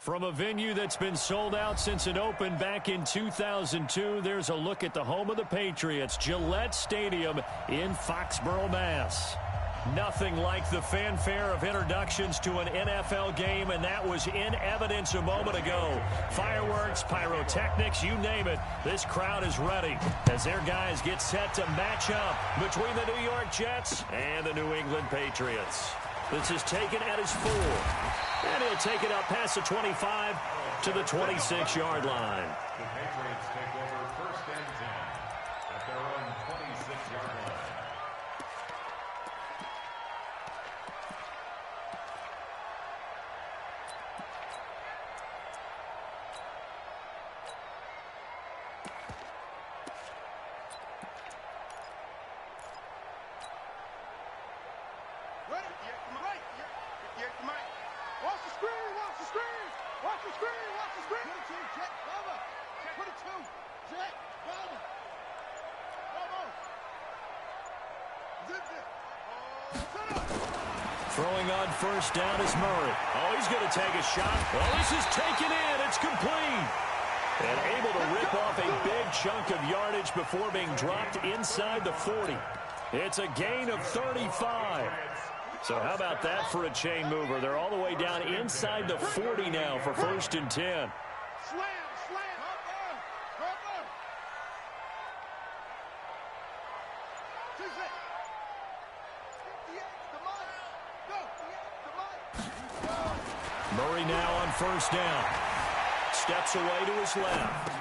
From a venue that's been sold out since it opened back in 2002, there's a look at the home of the Patriots, Gillette Stadium in Foxborough, Mass. Nothing like the fanfare of introductions to an NFL game, and that was in evidence a moment ago. Fireworks, pyrotechnics, you name it. This crowd is ready as their guys get set to match up between the New York Jets and the New England Patriots. This is taken at his 4. And he'll take it up past the 25 to the 26-yard line. The Patriots take over first and 10 at their own 26-yard line. Throwing on first down is Murray. Oh, he's going to take a shot. Oh, this is taken in. It's complete. And able to rip off a big chunk of yardage before being dropped inside the 40. It's a gain of 35. So how about that for a chain mover? They're all the way down inside the 40 now for first and 10. Murray now on first down. Steps away to his left.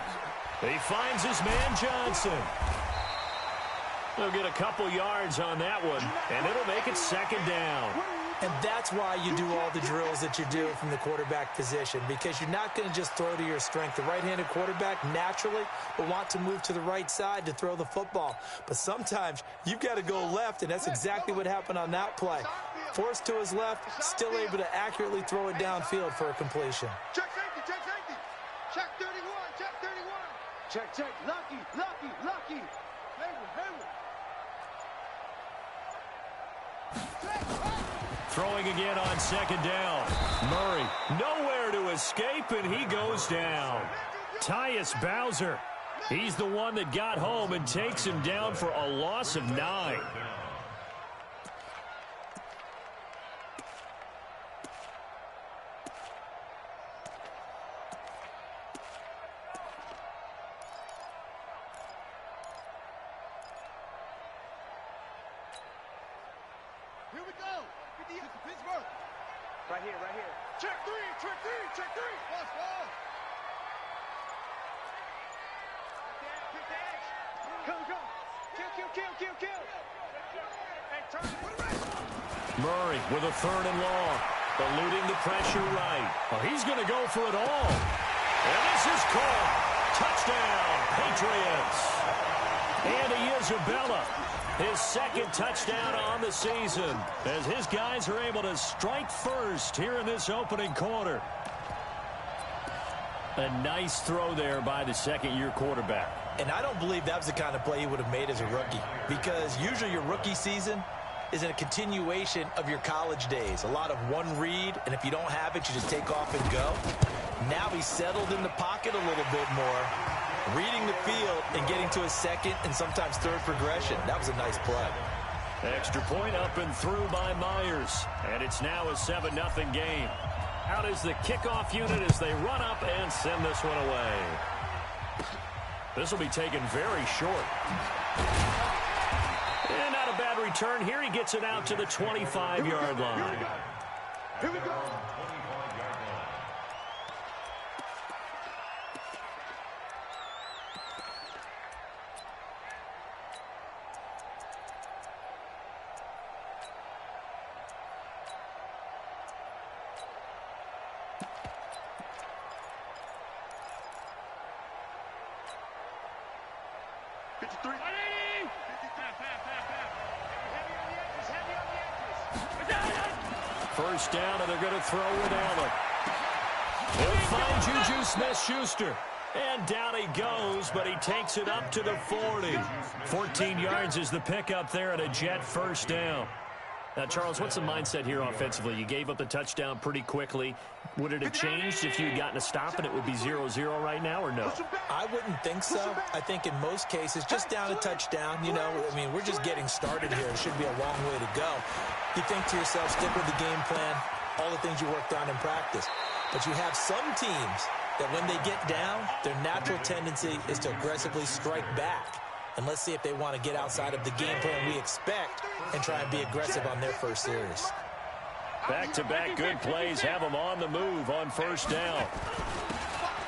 He finds his man Johnson. He'll get a couple yards on that one, and it'll make it second down. And that's why you do all the drills that you do from the quarterback position, because you're not going to just throw to your strength. The right-handed quarterback naturally will want to move to the right side to throw the football. But sometimes you've got to go left, and that's exactly what happened on that play. Forced to his left, still able to accurately throw it downfield for a completion. Check safety, check safety. Check 31, check 31. Check, lucky. Hayward. Throwing again on second down. Murray nowhere to escape, and he goes down. Tyus Bowser. He's the one that got home and takes him down for a loss of 9. Here we go. Pittsburgh. Right here. Check three. Ball. Kill. Hey, turn. Murray with a third and long. Eluding the pressure right. Well, he's going to go for it all. And this is called. Touchdown, Patriots. Andy Isabella. His second touchdown on the season as his guys are able to strike first here in this opening quarter. A nice throw there by the second-year quarterback. And I don't believe that was the kind of play he would have made as a rookie, because usually your rookie season is a continuation of your college days. A lot of one read, and if you don't have it, you just take off and go. Now he's settled in the pocket a little bit more, reading the field and getting to his second and sometimes third progression. That was a nice play. Extra point up and through by Myers. And it's now a 7-0 game. Out is the kickoff unit as they run up and send this one away. This will be taken very short. And not a bad return here. He gets it out to the 25-yard line. Here we go. First down, and they're going to throw with Allen. He'll find Juju Smith-Schuster. And down he goes, but he takes it up to the 40. 14 yards is the pickup there at a Jet first down. Now, Charles, what's the mindset here offensively? You gave up the touchdown pretty quickly. Would it have changed if you had gotten a stop and it would be 0-0 right now, or no? I wouldn't think so. I think in most cases, just down a touchdown, you know, I mean, we're just getting started here. It should be a long way to go. You think to yourself, stick with the game plan, all the things you worked on in practice. But you have some teams that when they get down, their natural tendency is to aggressively strike back. And let's see if they want to get outside of the game plan we expect and try and be aggressive on their first series. Back-to-back good plays have them on the move on first down.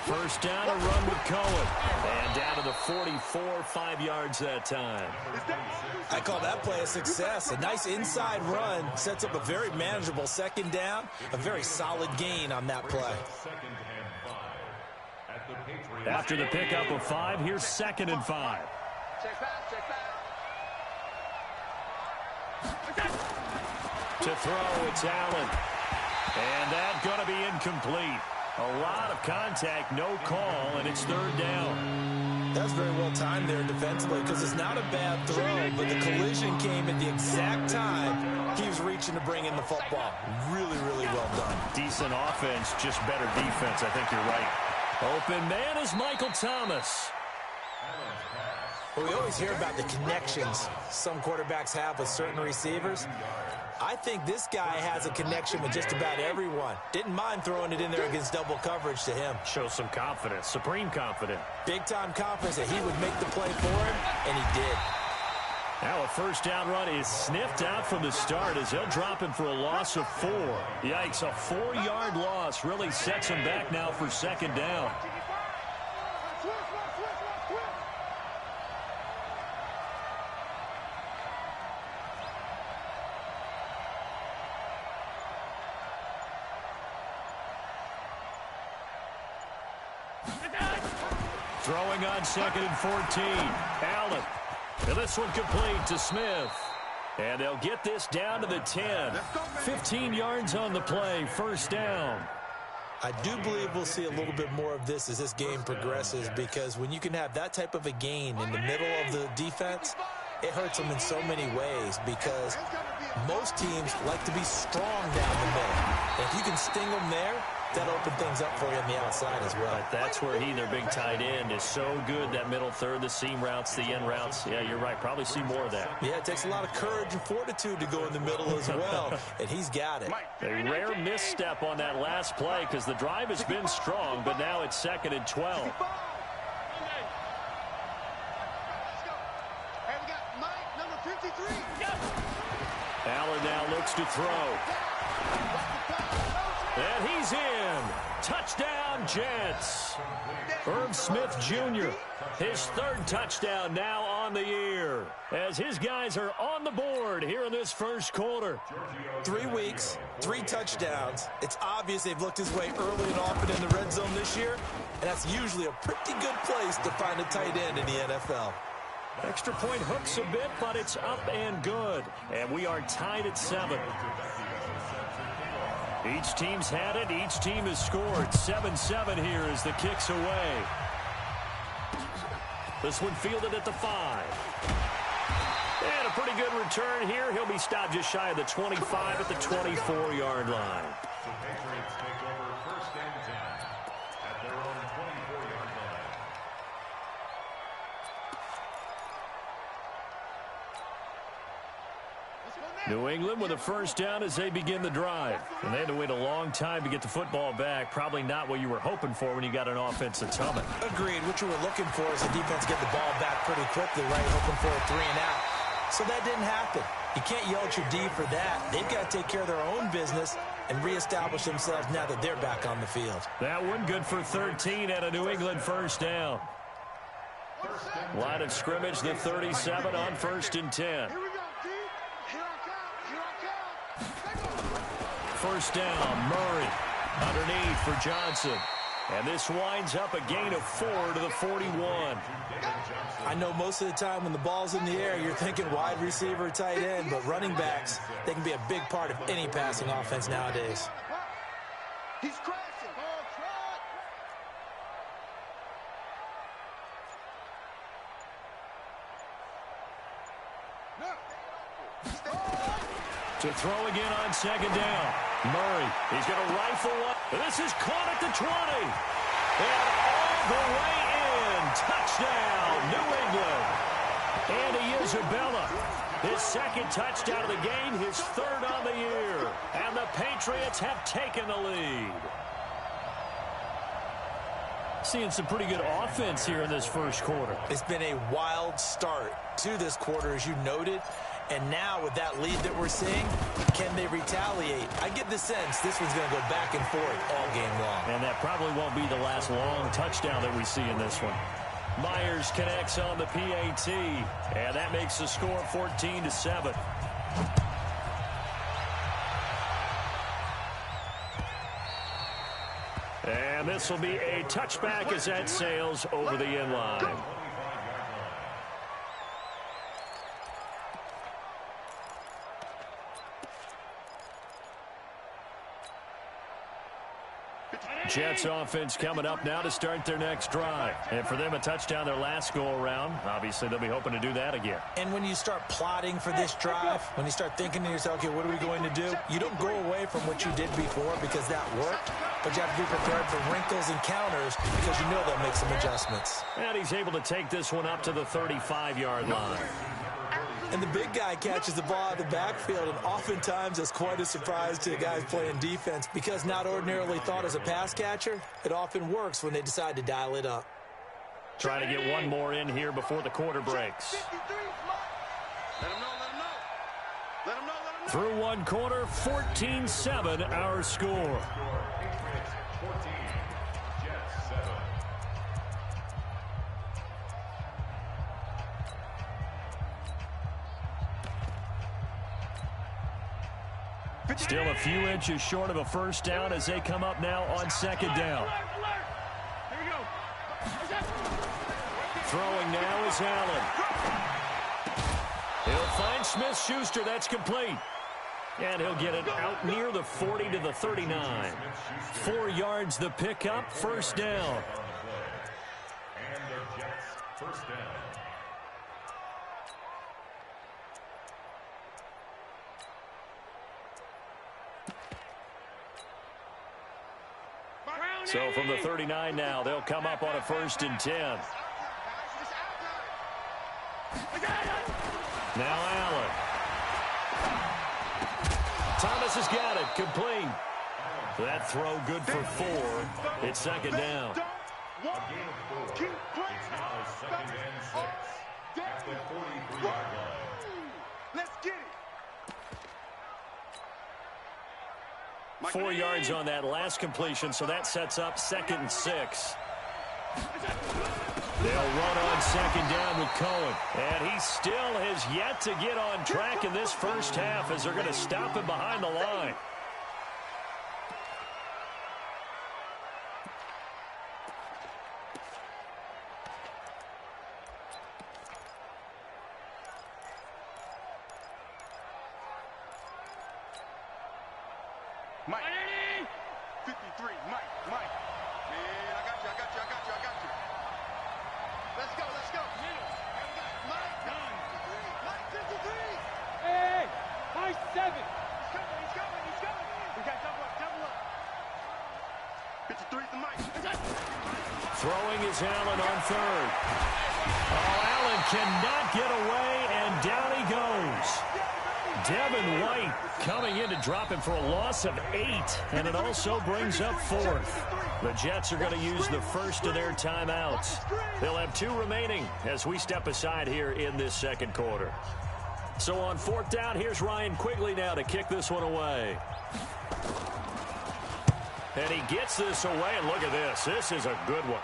First down, a run with Cohen. And down to the 44, 5 yards that time. I call that play a success. A nice inside run sets up a very manageable second down. A very solid gain on that play. After the pickup of 5, here's 2nd and 5. Check back, check back. To throw, it's Allen. And that's going to be incomplete. A lot of contact, no call, and it's 3rd down. That's very well timed there defensively because it's not a bad throw, but the collision came at the exact time he was reaching to bring in the football. Really, really well done. Decent offense, just better defense. I think you're right. Open man is Michael Thomas. Well, we always hear about the connections some quarterbacks have with certain receivers. I think this guy has a connection with just about everyone. Didn't mind throwing it in there against double coverage to him. Shows some confidence, supreme confidence. Big-time confidence that he would make the play for him, and he did. Now a first down run is sniffed out from the start as they'll drop him for a loss of 4. Yikes, a 4-yard loss really sets him back now for 2nd down. Throwing on 2nd and 14. Allen. And this one complete to Smith. And they'll get this down to the 10. 15 yards on the play. First down. I do believe we'll see a little bit more of this as this game progresses because when you can have that type of a gain in the middle of the defense, it hurts them in so many ways because most teams like to be strong down the middle. And if you can sting them there, that'll open things up for you on the outside as well. But that's where their big tight end, is so good, that middle third, the seam routes, the end routes. Yeah, you're right. Probably see more of that. Yeah, it takes a lot of courage and fortitude to go in the middle as well, and he's got it. A rare misstep on that last play because the drive has been strong, but now it's 2nd and 12. Allen now looks to throw. And he's in. Touchdown, Jets. Irv Smith Jr., his 3rd touchdown now on the year as his guys are on the board here in this first quarter. 3 weeks, 3 touchdowns. It's obvious they've looked his way early and often in the red zone this year, and that's usually a pretty good place to find a tight end in the NFL. Extra point hooks a bit, but it's up and good. And we are tied at 7. Each team's had it. Each team has scored. 7-7 here as the kick's away. This one fielded at the 5. And a pretty good return here. He'll be stopped just shy of the 25 at the 24-yard line. The Patriots take over 1st and 10 at their own 24-yard line. New England with a first down as they begin the drive. And they had to wait a long time to get the football back. Probably not what you were hoping for when you got an offense that's humming. Agreed. What you were looking for is the defense get the ball back pretty quickly, right? Hoping for a 3 and out. So that didn't happen. You can't yell at your D for that. They've got to take care of their own business and reestablish themselves now that they're back on the field. That one good for 13 at a New England first down. Line of scrimmage, the 37 on 1st and 10. First down, Murray underneath for Johnson. And this winds up a gain of 4 to the 41. I know most of the time when the ball's in the air, you're thinking wide receiver, tight end, but running backs, they can be a big part of any passing offense nowadays. He's crashing. To throw again on second down. Murray, he's going to rifle one. This is caught at the 20. And all the way in. Touchdown, New England. Andy Isabella, his second touchdown of the game, his third on the year. And the Patriots have taken the lead. Seeing some pretty good offense here in this first quarter. It's been a wild start to this quarter, as you noted. And now with that lead that we're seeing, can they retaliate? I get the sense this one's going to go back and forth all game long. And that probably won't be the last long touchdown that we see in this one. Myers connects on the PAT, and that makes the score 14-7. And this will be a touchback as that sails over the end line. Jets offense coming up now to start their next drive. And for them, a touchdown their last go-around. Obviously, they'll be hoping to do that again. And when you start plotting for this drive, when you start thinking to yourself, okay, what are we going to do? You don't go away from what you did before because that worked, but you have to be prepared for wrinkles and counters because you know they'll make some adjustments. And he's able to take this one up to the 35-yard line. And the big guy catches the ball out of the backfield, and oftentimes it's quite a surprise to the guys playing defense because not ordinarily thought as a pass catcher, it often works when they decide to dial it up. Try to get one more in here before the quarter breaks. Through one quarter, 14-7 our score. Still a few inches short of a first down as they come up now on second down. Throwing now is Allen. He'll find Smith-Schuster. That's complete. And he'll get it out near the 40 to the 39. 4 yards the pickup, first down. And the Jets first down. So from the 39 now, they'll come up on a 1st and 10. Now Allen. Thomas has got it, complete. That throw good for 4. It's second down. A gain of 4. It's now second and 6 at the 43-yard line. Let's get it. 4 yards on that last completion, so that sets up 2nd and 6. They'll run on second down with Cohen. And he still has yet to get on track in this first half as they're going to stop him behind the line. Mike. 53, Mike. Man, I got you. Let's go. Mike. Mike, 53. Hey, Mike 7. He's coming. We got double up. 53 to Mike. Throwing is Allen on 3rd. Oh, Allen cannot get away, and down he goes. Devin White coming in to drop him for a loss of 8, and it also brings up 4th. The Jets are going to use the first of their timeouts. They'll have 2 remaining as we step aside here in this second quarter. So on 4th down, here's Ryan Quigley now to kick this one away. And he gets this away, and look at this. This is a good one.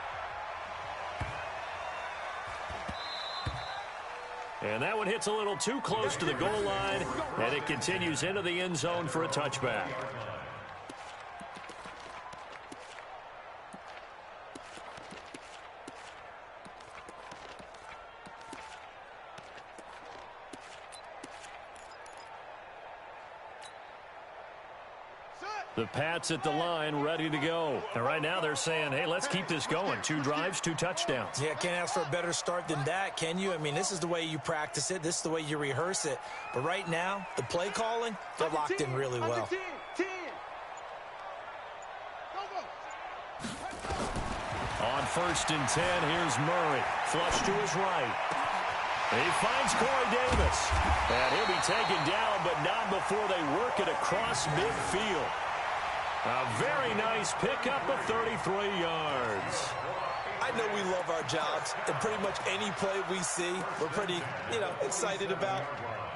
And that one hits a little too close to the goal line, and it continues into the end zone for a touchback. Set. The Pats at the line, ready to go. And right now they're saying, hey, let's keep this going. 2 drives, 2 touchdowns. Yeah, can't ask for a better start than that, can you? I mean, this is the way you practice it. This is the way you rehearse it. But right now, the play calling, they're locked in really well. On 1st and 10, here's Murray. Flush to his right. He finds Corey Davis. And he'll be taken down, but not before they work it across midfield. A very nice pickup of 33 yards. I know we love our jobs, and pretty much any play we see, we're pretty, excited about.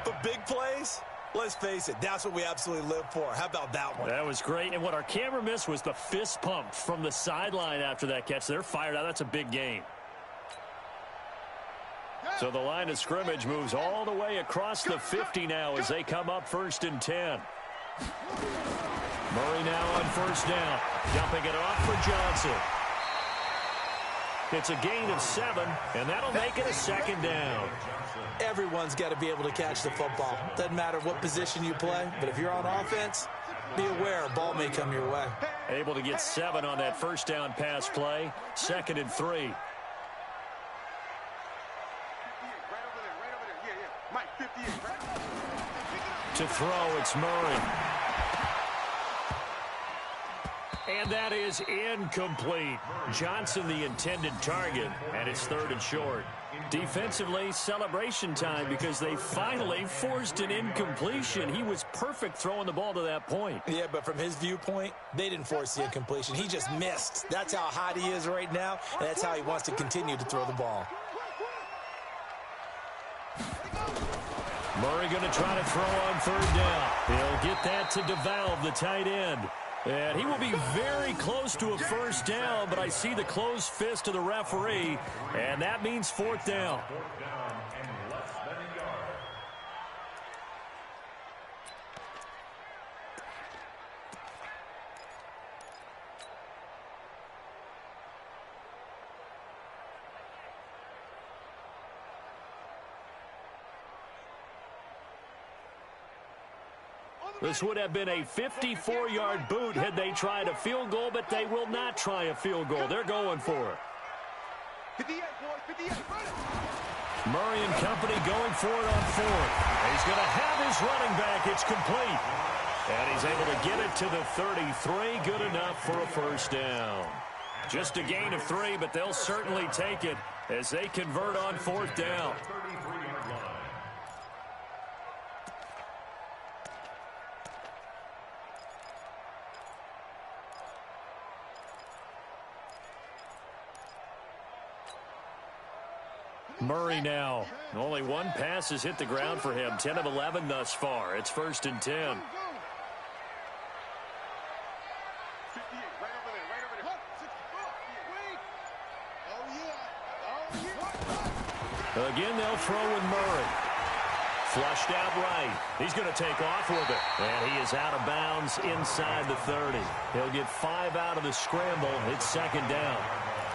But big plays, let's face it, that's what we absolutely live for. How about that one? That was great. And what our camera missed was the fist pump from the sideline after that catch. They're fired out. That's a big game. So the line of scrimmage moves all the way across the 50 now as they come up 1st and 10. Murray now on 1st down. Dumping it off for Johnson. It's a gain of 7, and that'll make it a 2nd down. Everyone's got to be able to catch the football. Doesn't matter what position you play, but if you're on offense, be aware a ball may come your way. Able to get 7 on that 1st down pass play. 2nd and 3. To throw, it's Murray. And that is incomplete. Johnson the intended target, and it's 3rd and short. Defensively, celebration time because they finally forced an incompletion. He was perfect throwing the ball to that point. Yeah, but from his viewpoint, they didn't force the incompletion. He just missed. That's how hot he is right now, and that's how he wants to continue to throw the ball. Murray going to try to throw on 3rd down. He'll get that to DeValve, the tight end. And he will be very close to a 1st down, but I see the closed fist of the referee, and that means 4th down. This would have been a 54-yard boot had they tried a field goal, but they will not try a field goal. They're going for it. 58, boys, 58. Murray and company going for it on 4th. He's going to have his running back. It's complete. And he's able to get it to the 33. Good enough for a 1st down. Just a gain of 3, but they'll certainly take it as they convert on 4th down. Murray now. Only 1 pass has hit the ground for him. 10 of 11 thus far. It's 1st and 10. Again, they'll throw with Murray. Flushed out right. He's going to take off with it. And he is out of bounds inside the 30. He'll get 5 out of the scramble. It's 2nd down.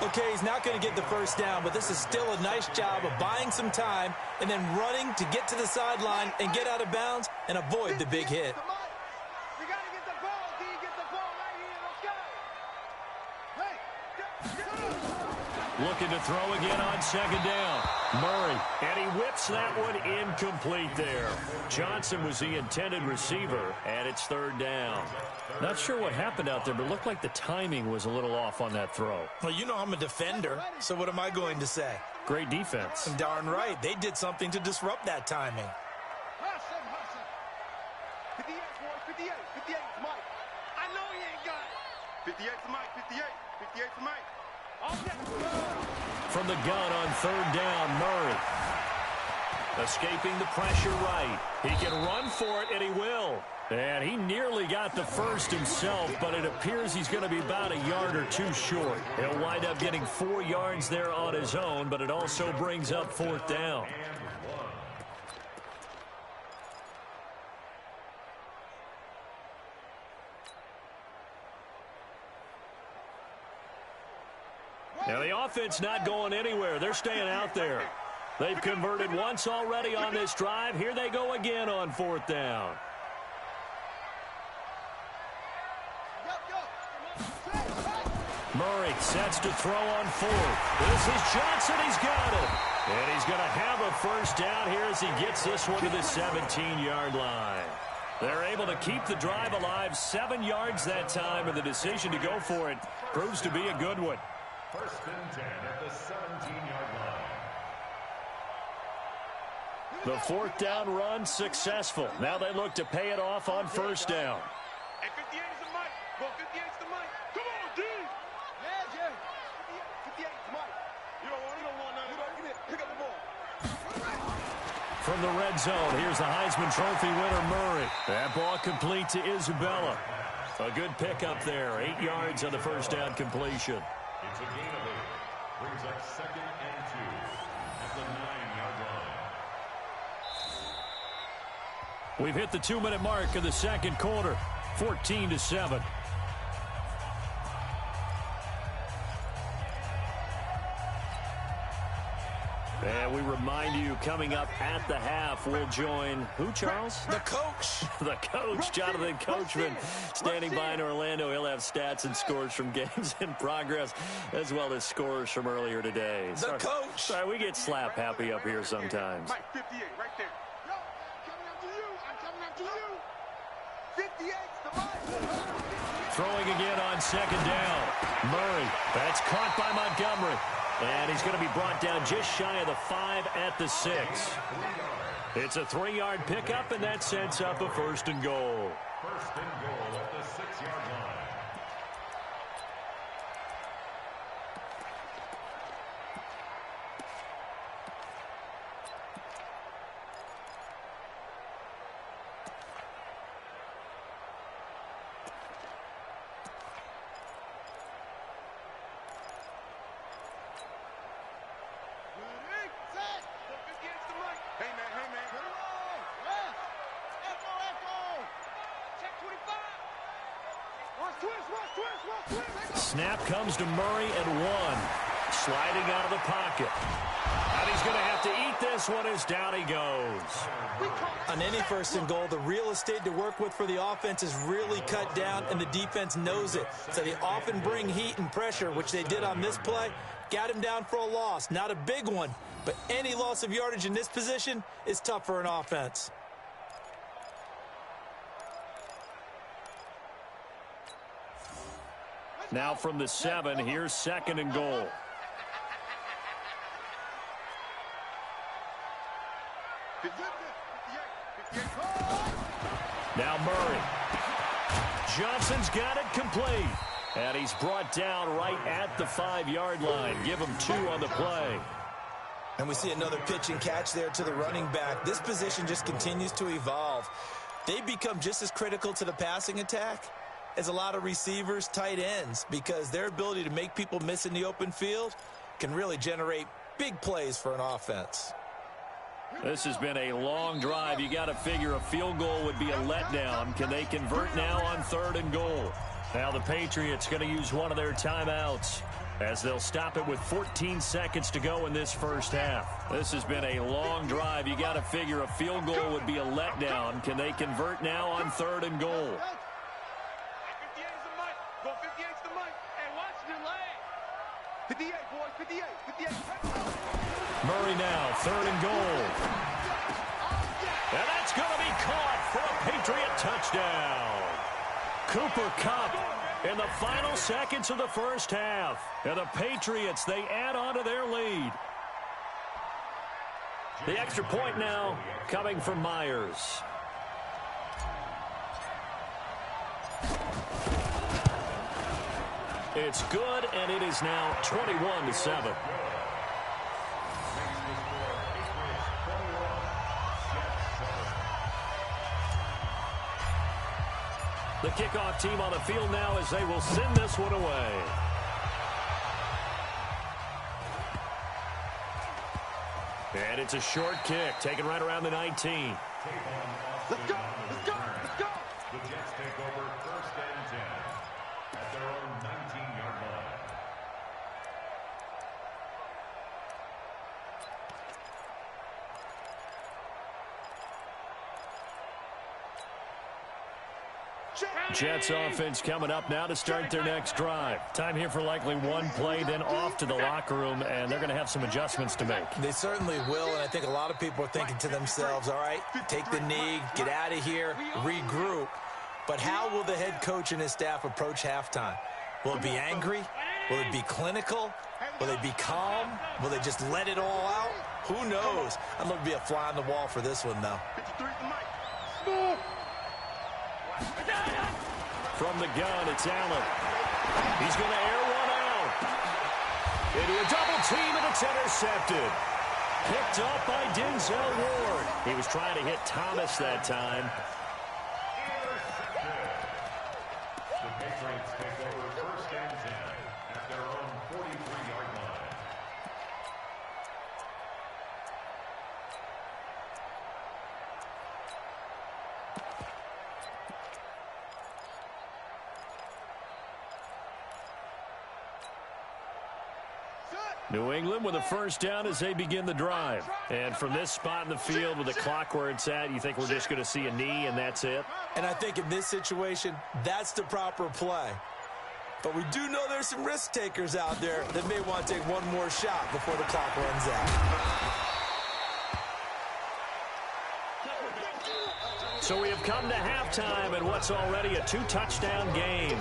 Okay, he's not going to get the 1st down, but this is still a nice job of buying some time and then running to get to the sideline and get out of bounds and avoid the big hit. We got to get the ball, D. Get the ball right here. Let's go. Hey. Looking to throw again on 2nd down. Murray, and he whips that one incomplete there. Johnson was the intended receiver, and it's 3rd down. Not sure what happened out there, but it looked like the timing was a little off on that throw. Well, you know I'm a defender, so what am I going to say? Great defense. Darn right. They did something to disrupt that timing. Hustle. 58, boys, 58. 58 to Mike. I know he ain't got it. 58 to Mike, 58. 58 to Mike. From the gun on 3rd down, Murray. Escaping the pressure right. He can run for it, and he will. And he nearly got the 1st himself, but it appears he's going to be about a yard or 2 short. He'll wind up getting 4 yards there on his own, but it also brings up 4th down. Now the offense not going anywhere. They're staying out there. They've converted once already on this drive. Here they go again on 4th down. Murray sets to throw on fourth. This is Johnson. He's got it. And he's going to have a first down here as he gets this one to the 17-yard line. They're able to keep the drive alive, 7 yards that time, and the decision to go for it proves to be a good one. First and 10 at the 17-yard line. The fourth down run successful. Now they look to pay it off on first down. Hey, 58 is the mic. Well, 58 is the mic. Come on, D. Yeah, Jay. 58 is the mic. You don't want none. Give it. Pick up the ball. From the red zone, here's the Heisman Trophy winner, Murray. That ball complete to Isabella. A good pickup there. 8 yards on the first down completion. It's a gain of 8. Brings up 2nd and 2 at the 9-yard line. We've hit the 2-minute mark of the second quarter. 14-7. And we remind you, coming up at the half, we'll join who, Charles? The coach. The coach, Jonathan Coachman, standing by in Orlando. He'll have stats and scores from games in progress, as well as scores from earlier today. The coach. Sorry, we get slap happy up here sometimes. Mike, 58, right there. Yo, I'm coming after you. 58's the mic. Throwing again on second down. Murray, that's caught by Montgomery. And he's going to be brought down just shy of the 5 at the 6. It's a 3-yard pickup, and that sets up a first and goal. First and goal at the 6-yard line. Snap comes to Murray at 1. Sliding out of the pocket. And he's going to have to eat this one as down he goes. On any first and goal, the real estate to work with for the offense is really cut down, and the defense knows it. So they often bring heat and pressure, which they did on this play. Got him down for a loss. Not a big one, but any loss of yardage in this position is tough for an offense. Now from the 7, here's second and goal. Now Murray. Johnson's got it complete. And he's brought down right at the 5-yard line. Give him 2 on the play. And we see another pitch and catch there to the running back. This position just continues to evolve. They become just as critical to the passing attack as a lot of receivers, tight ends, because their ability to make people miss in the open field can really generate big plays for an offense. This has been a long drive. You got to figure a field goal would be a letdown. Can they convert now on third and goal? Now the Patriots going to use one of their timeouts as they'll stop it with 14 seconds to go in this first half. This has been a long drive. You got to figure a field goal would be a letdown. Can they convert now on third and goal? 58, boys, 58, 58. Murray now, third and goal. And that's going to be caught for a Patriot touchdown. Cooper Kupp in the final seconds of the first half. And the Patriots, they add on to their lead. The extra point now coming from Myers. It's good, and it is now 21-7. The kickoff team on the field now as they will send this one away. And it's a short kick, taken right around the 19. Let's go, let's go, let's go. The Jets take over first and 10 at their own 19-yard line. Jets offense coming up now to start their next drive. Time here for likely one play, then off to the locker room, and they're going to have some adjustments to make. They certainly will, and I think a lot of people are thinking to themselves, all right, take the knee, get out of here, regroup. But how will the head coach and his staff approach halftime? Will it be angry? Will it be clinical? Will they be calm? Will they just let it all out? Who knows? I'd love to be a fly on the wall for this one, though. From the gun, it's Allen. He's going to air one out. Into a double team, and it's intercepted. Picked up by Denzel Ward. He was trying to hit Thomas that time. The Patriots take over first and 10 at their own 43-yard line. New England with a first down as they begin the drive. And from this spot in the field with the clock where it's at, you think we're just going to see a knee and that's it? And I think in this situation, that's the proper play. But we do know there's some risk takers out there that may want to take one more shot before the clock runs out. So we have come to halftime in what's already a two-touchdown game.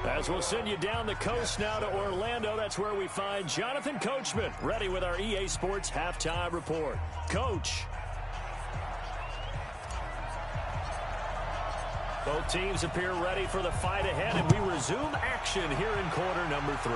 As we'll send you down the coast now to Orlando, that's where we find Jonathan Coachman, ready with our EA Sports Halftime Report. Coach. Both teams appear ready for the fight ahead, and we resume action here in quarter number 3.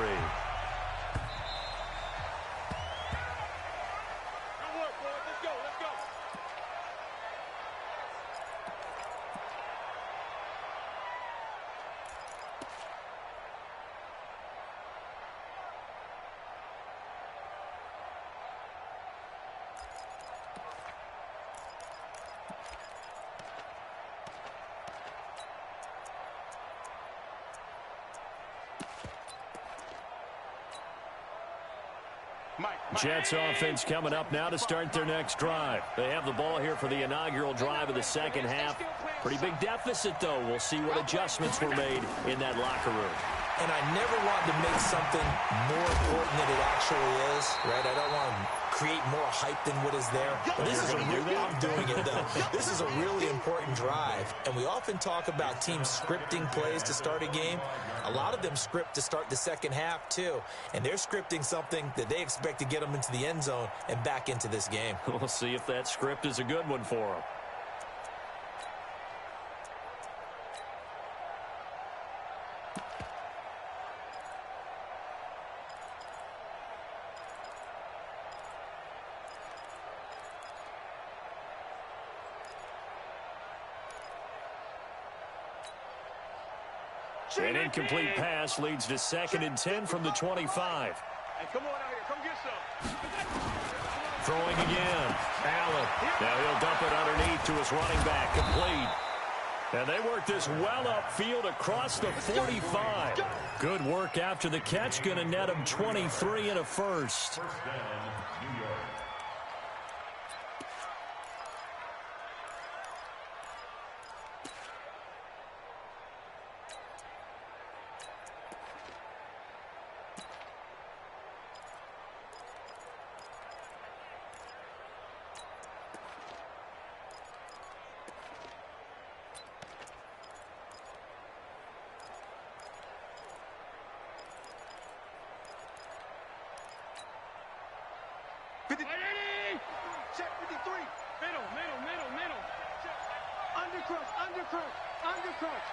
Jets offense coming up now to start their next drive. They have the ball here for the inaugural drive of the second half. Pretty big deficit, though. We'll see what adjustments were made in that locker room. And I never want to make something more important than it actually is, right? I don't want to create more hype than what is there. But this is I'm doing it, though. This is a really important drive. And we often talk about teams scripting plays to start a game. A lot of them script to start the second half, too. And they're scripting something that they expect to get them into the end zone and back into this game. We'll see if that script is a good one for them. An incomplete pass leads to 2nd and 10 from the 25. Hey, come on out here. Come get some. Throwing again. Allen. Now he'll dump it underneath to his running back. Complete. And they work this well upfield across the 45. Good work after the catch. Going to net him 23 and a first. First down, New York. Check 53. Middle. Undercrunch.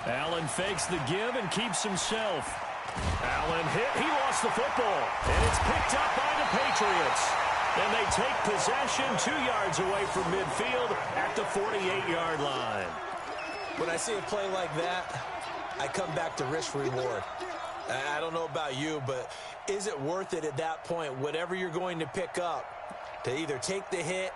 Allen fakes the give and keeps himself. Allen hit. He lost the football. And it's picked up by the Patriots. And they take possession 2 yards away from midfield at the 48-yard line. When I see a play like that, I come back to risk-reward. I don't know about you, but is it worth it at that point, whatever you're going to pick up, to either take the hit,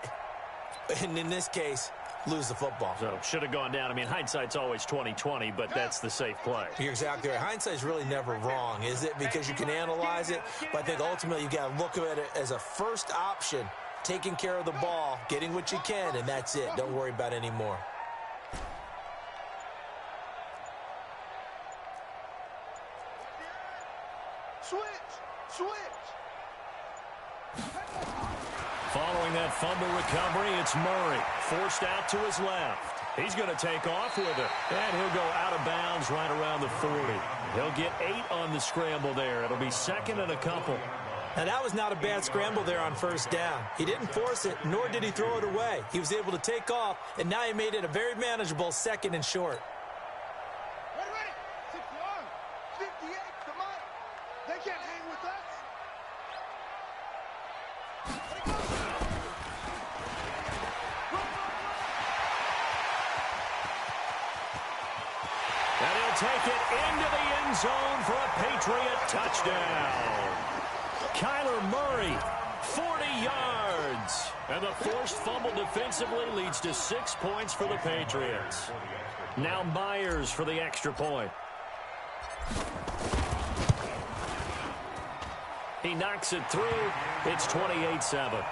and in this case, lose the football? So should have gone down. I mean, hindsight's always 20/20, but that's the safe play. You're exactly right. Hindsight's really never wrong, is it? Because you can analyze it, but I think ultimately you got to look at it as a first option taking care of the ball, getting what you can, and that's it. Don't worry about any more. Switch. Following that fumble recovery, it's Murray, forced out to his left. He's going to take off with it, and he'll go out of bounds right around the 40. He'll get 8 on the scramble there. It'll be second and a couple. Now, that was not a bad scramble there on first down. He didn't force it, nor did he throw it away. He was able to take off, and now he made it a very manageable second and short. Ready. 6 yards. 58 to Mike. They can't hang with us. And he'll take it into the end zone for a Patriot touchdown. Kyler Murray, 40 yards. And the forced fumble defensively leads to 6 points for the Patriots. Now Myers for the extra point. He knocks it through. It's 28-7.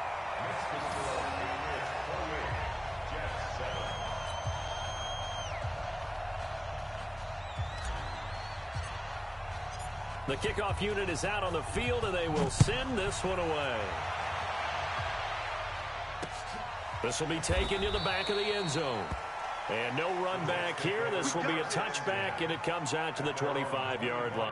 The kickoff unit is out on the field, and they will send this one away. This will be taken to the back of the end zone. And no run back here. This will be a touchback, and it comes out to the 25-yard line.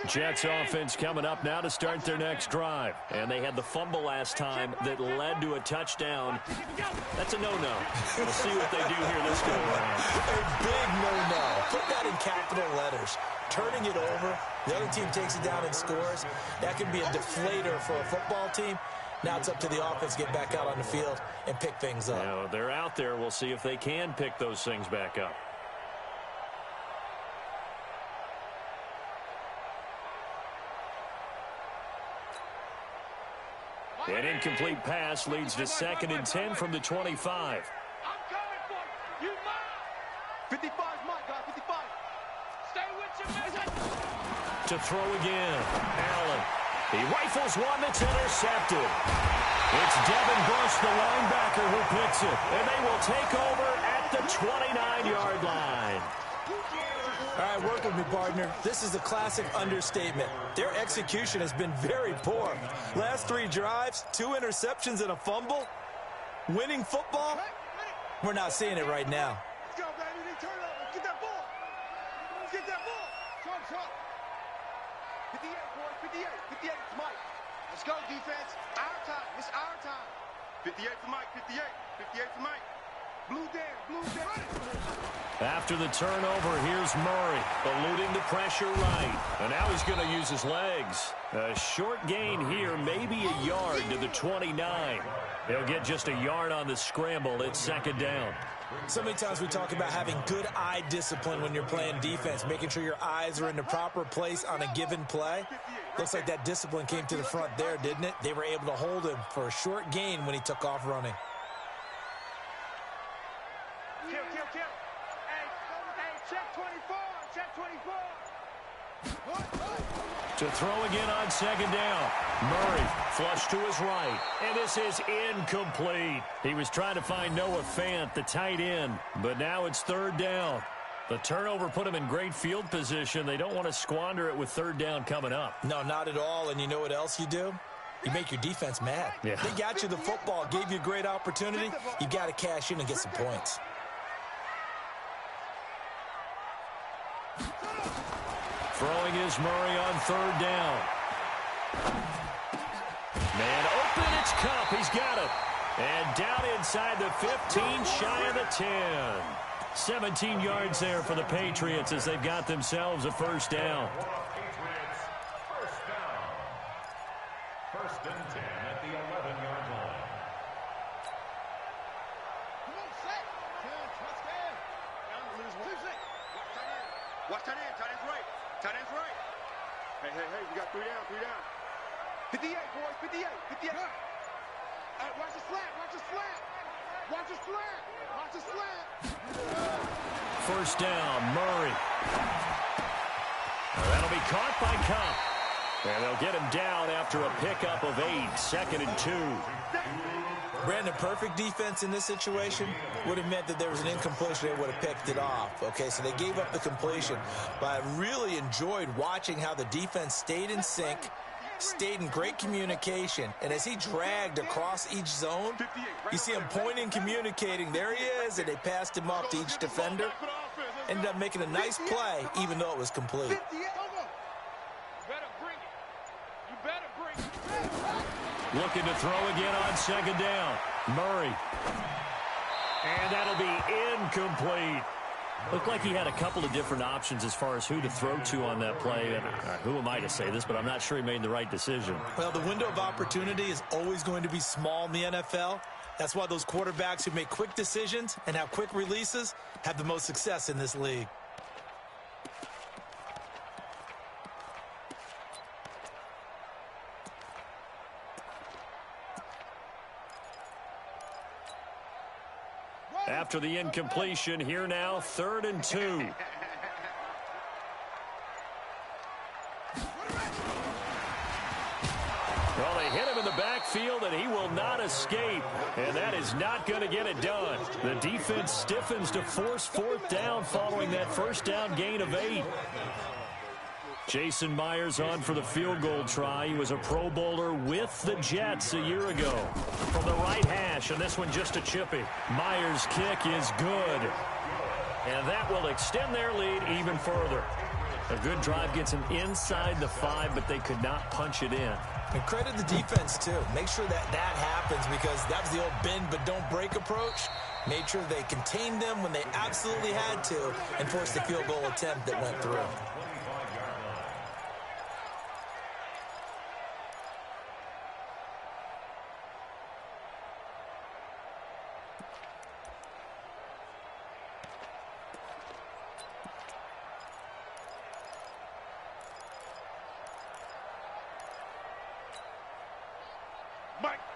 Jets offense coming up now to start their next drive. And they had the fumble last time that led to a touchdown. That's a no-no. We'll see what they do here this go around. A big no-no. Put that in capital letters. Turning it over, the other team takes it down and scores. That can be a deflator for a football team. Now it's up to the offense to get back out on the field and pick things up. Now, they're out there. We'll see if they can pick those things back up. An incomplete pass leads to 2nd and 10 from the 25. I'm coming for you. You mine. 55 is mine, guys. 55. Stay with you, man. To throw again. Allen. He rifles one that's intercepted. It's Devin Bush, the linebacker, who picks it. And they will take over at the 29-yard line. All right, work with me, partner. This is a classic understatement. Their execution has been very poor. Last 3 drives, 2 interceptions and a fumble. Winning football? We're not seeing it right now. Let's go, baby. Turn it over. Get that ball. Get that ball. Trump. 58, boys. 58. 58 is Mike. Let's go, defense. Our time. It's our time. 58 to Mike. 58. 58 to Mike. Blue down. After the turnover, here's Murray, eluding the pressure right. And now he's going to use his legs. A short gain here, maybe a yard to the 29. He'll get just a yard on the scramble. It's 2nd down. So many times we talk about having good eye discipline when you're playing defense, making sure your eyes are in the proper place on a given play. Looks like that discipline came to the front there, didn't it? They were able to hold him for a short gain when he took off running. Kill. Hey, check 24. Check 24. To throw again on 2nd down. Murray flush to his right. And this is incomplete. He was trying to find Noah Fant, the tight end. But now it's 3rd down. The turnover put him in great field position. They don't want to squander it with 3rd down coming up. No, not at all. And you know what else you do? You make your defense mad. Yeah. They got you the football, gave you a great opportunity. You got to cash in and get some points. Throwing is Murray on 3rd down. Man open, it's Kupp. He's got it. And down inside the 15, shy of the 10. 17 yards there for the Patriots as they've got themselves a first down. Patriots, first down. First and 10 at the 11-yard line. Come on, set. Touchdown. Watch tight end. Tight end's right. Tight end's right. Hey, we got 3 down, 3 down. 58, boys, 58, 58. Hey, watch the slant, watch the slant. Watch the slant, watch the slant. First down, Murray. That'll be caught by Kupp. And they'll get him down after a pickup of 8, 2nd and 2. Brandon, perfect defense in this situation would have meant that there was an incompletion. They would have picked it off. Okay, so they gave up the completion. But I really enjoyed watching how the defense stayed in sync, stayed in great communication. And as he dragged across each zone, you see him pointing, communicating. There he is, and they passed him off to each defender. Ended up making a nice play, even though it was complete. Looking to throw again on 2nd down. Murray. And that'll be incomplete. Looked like he had a couple of different options as far as who to throw to on that play. And who am I to say this, but I'm not sure he made the right decision. Well, the window of opportunity is always going to be small in the NFL. That's why those quarterbacks who make quick decisions and have quick releases have the most success in this league. After the incompletion, here now, 3rd and 2. Well, they hit him in the backfield, and he will not escape. And that is not going to get it done. The defense stiffens to force 4th down following that first down gain of 8. Jason Myers on for the field goal try. He was a Pro Bowler with the Jets a year ago. From the right hash, and this one just a chippy. Myers' kick is good. And that will extend their lead even further. A good drive gets them inside the 5, but they could not punch it in. And credit the defense, too. Make sure that happens, because that was the old bend but don't break approach. Made sure they contained them when they absolutely had to and forced the field goal attempt that went through.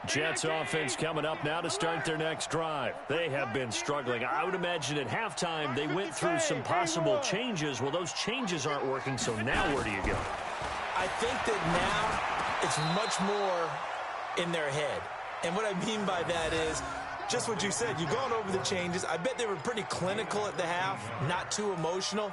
Jets offense coming up now to start their next drive. They have been struggling. I would imagine at halftime they went through some possible changes. Well, those changes aren't working, so now where do you go? I think that now it's much more in their head. And what I mean by that is just what you said. You've gone over the changes. I bet they were pretty clinical at the half, not too emotional.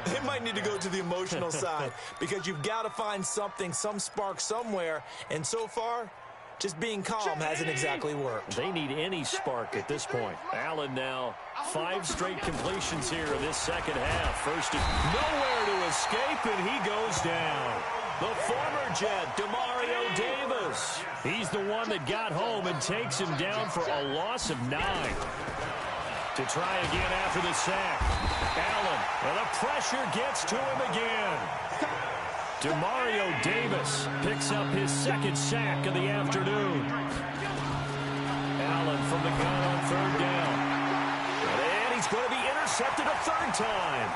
They might need to go to the emotional side, because you've got to find something, some spark somewhere. And so far, just being calm hasn't exactly worked. They need any spark at this point. Allen now 5 straight completions here in this second half. First, nowhere to escape, and he goes down. The former Jet, Demario Davis. He's the one that got home and takes him down for a loss of 9. To try again after the sack. Allen, and the pressure gets to him again. Demario Davis picks up his 2nd sack of the afternoon. Allen from the gun on 3rd down. And he's going to be intercepted a 3rd time.